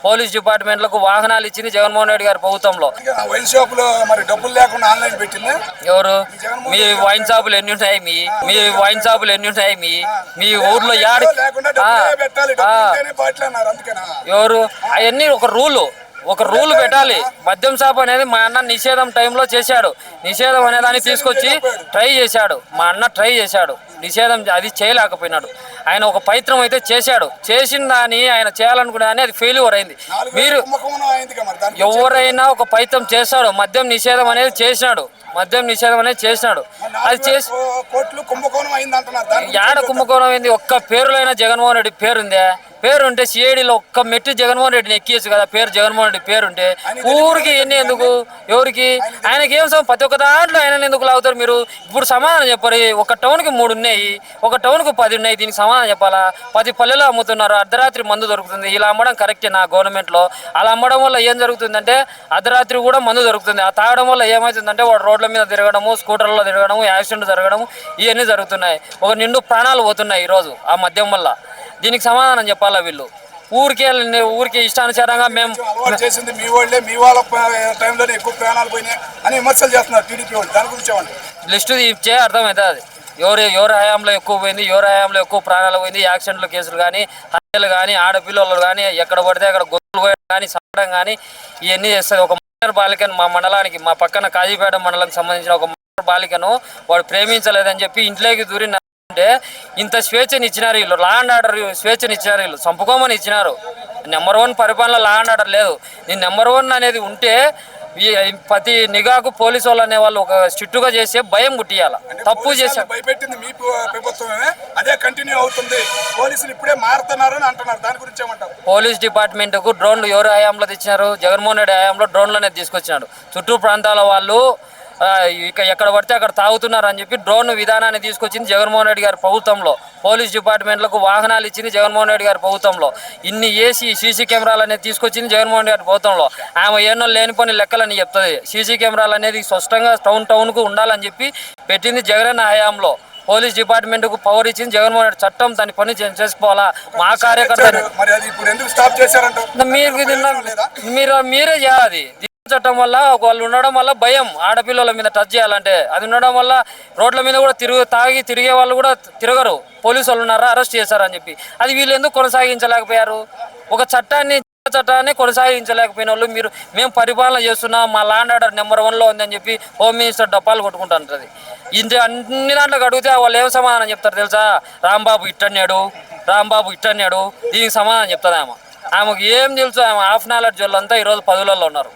Police డిపార్ట్మెంట్లకు వాహనాలు ఇచ్చింది జగన్మోహన్ రెడ్డి గారి ప్రభుత్వంలో. వైన్ షాపులో మరి డబ్బులు లేకుండా ఆన్లైన్ పెట్టింది ఎవరు? మీ వైన్ షాపులు ఎన్ని ఉంటాయి? మీ వైన్ షాపులు ఎన్ని ఉంటాయి? మీ ఊర్లో ఎవరు? అవన్నీ ఒక రూల్ పెట్టాలి. మద్యం షాప్ అనేది మా అన్న నిషేధం టైంలో చేశాడు. నిషేధం అనే దాన్ని తీసుకొచ్చి ట్రై చేశాడు. మా అన్న ట్రై చేశాడు, నిషేధం అది చేయలేకపోయినాడు. ఆయన ఒక ప్రయత్నం అయితే చేశాడు. చేసిన దాన్ని ఆయన చేయాలనుకునే దాన్ని అది ఫెయిల్యూర్ అయింది. మీరు ఎవరైనా ఒక ప్రయత్నం చేస్తాడు. మద్యం నిషేధం అనేది చేసినాడు. అది చేసి యాడ కుంభకోణం అయింది? ఒక్క పేరులో అయినా జగన్మోహన్ రెడ్డి పేరుందే? పేరుంటే సిఐడిలో ఒక్క మెట్టు జగన్మోహన్ రెడ్డిని ఎక్కియచ్చు కదా. పేరు జగన్మోహన్ రెడ్డి పేరుంటే ఊరికి ఎన్ని ఎందుకు? ఎవరికి? ఆయనకి ఏం ప్రతి ఒక్క దాంట్లో ఆయన ఎందుకు లాగుతారు మీరు? ఇప్పుడు సమాధానం చెప్పారు. ఒక టౌన్కి 3 ఉన్నాయి, ఒక టౌన్కి 10 ఉన్నాయి. దీనికి సమాధానం చెప్పాలా? 10 పల్లెలు అమ్ముతున్నారు. అర్ధరాత్రి మందు దొరుకుతుంది. ఇలా అమ్మడం కరెక్టే నా గవర్నమెంట్లో? అలా అమ్మడం వల్ల ఏం జరుగుతుందంటే అర్ధరాత్రి కూడా మందు దొరుకుతుంది. ఆ తాగడం వల్ల ఏమవుతుందంటే వాడు రోడ్ల మీద తిరగడము, స్కూటర్లో తిరగడము, యాక్సిడెంట్ జరగడము, ఇవన్నీ జరుగుతున్నాయి. ఒక నిండు ప్రాణాలు పోతున్నాయి ఈరోజు ఆ మద్యం వల్ల. దీనికి సమాధానం చెప్పాలా వీళ్ళు? ఊరికే ఇష్టానుసారంగా మేము చేసింది మీ వాళ్ళే, మీ వాళ్ళ టైంలోనే ఎక్కువ ప్రాణాలు పోయినాయి అని విమర్శలు చేస్తున్నారు టీడీపీ వాళ్ళు. దాని గురించి లిస్టు ఇచ్చే అర్థమవుతుంది. ఎవరి హయాంలో ఎక్కువ పోయింది, ఎవరి హయాంలో ఎక్కువ ప్రాణాలు పోయింది, యాక్సిడెంట్ల కేసులు కానీ, హత్యలు కానీ, ఆడపిల్లలు కానీ, ఎక్కడ పడితే అక్కడ గొర్రెలు పోయడం కానీ, చంపడం కానీ ఇవన్నీ చేస్తుంది. ఒక మైనర్ బాలికను మా మండలానికి, మా పక్కన కాజీపేట మండలానికి సంబంధించిన ఒక మైనర్ బాలికను వాడు ప్రేమించలేదని చెప్పి ఇంట్లోకి దూరి అంటే ఇంత స్వేచ్ఛని ఇచ్చినారు వీళ్ళు. లా అండ్ ఆర్డర్ స్వేచ్ఛని ఇచ్చినారు వీళ్ళు. చంపుకోమని ఇచ్చినారు. నెంబర్ 1 పరిపాలన లా అండ్ ఆర్డర్ లేదు. నేను నెంబర్ 1 అనేది ఉంటే ప్రతి నిఘాకు పోలీసు వాళ్ళు అనే వాళ్ళు ఒక స్ట్రిక్ట్గా చేసే భయం పుట్టియాల. తప్పు చేశారు. భయపెట్టింది మీ ప్రభుత్వమే, అదే కంటిన్యూ అవుతుంది. పోలీసులు ఇప్పుడే మారుతున్నారు అని అంటున్నారు. దాని గురించి ఏమంటారు? పోలీస్ డిపార్ట్మెంట్కు డ్రోన్లు ఎవరు హయాంలో తెచ్చినారు? జగన్మోహన్ రెడ్డి హయాంలో డ్రోన్లు అనేది తీసుకొచ్చినాడు. చుట్టూ ప్రాంతాల వాళ్ళు ఇక ఎక్కడ పడితే అక్కడ తాగుతున్నారు అని చెప్పి డ్రోన్ విధానాన్ని తీసుకొచ్చింది జగన్మోహన్ రెడ్డి గారి ప్రభుత్వంలో. పోలీస్ డిపార్ట్మెంట్లకు వాహనాలు ఇచ్చింది జగన్మోహన్ రెడ్డి గారి ప్రభుత్వంలో. ఇన్ని సీసీ కెమెరాలు అనేది తీసుకొచ్చింది జగన్మోహన్ రెడ్డి గారి ప్రభుత్వంలో. ఆమె ఏమో లేనిపోని లెక్కలని చెప్తుంది. సీసీ కెమెరాలు అనేది స్పష్టంగా టౌన్కు ఉండాలని చెప్పి పెట్టింది జగన్ హయాంలో. పోలీస్ డిపార్ట్మెంట్కు పవర్ ఇచ్చింది జగన్మోహన్ రెడ్డి. చట్టం దాని పని చేసుకోవాలా. మా కార్యకర్తలు మీరే చేయాలి. చట్టం వల్ల వాళ్ళు ఉండడం వల్ల భయం. ఆడపిల్లల మీద టచ్ చేయాలంటే అది ఉండడం వల్ల రోడ్ల మీద కూడా తాగి తిరిగే వాళ్ళు కూడా తిరగరు. పోలీసు వాళ్ళు ఉన్నారా, అరెస్ట్ చేశారని చెప్పి. అది వీళ్ళు ఎందుకు కొనసాగించలేకపోయారు? ఒక చట్టాన్ని కొనసాగించలేకపోయిన వాళ్ళు మేము పరిపాలన చేస్తున్నాం, మా లా అండ్ ఆర్డర్ నెంబర్ 1లో ఉందని చెప్పి హోమ్ మినిస్టర్ డప్పాలు కొట్టుకుంటుంటుంది. అన్ని దాంట్లోకి అడిగితే వాళ్ళు ఏం సమాధానం చెప్తారు తెలుసా? రాంబాబు ఇట్టన్నాడు. దీనికి సమాధానం చెప్తుంది ఆమెకు ఏం తెలుసు? ఆమె హాఫ్ నాలెడ్జ్ వాళ్ళంతా ఈరోజు పదవులలో ఉన్నారు.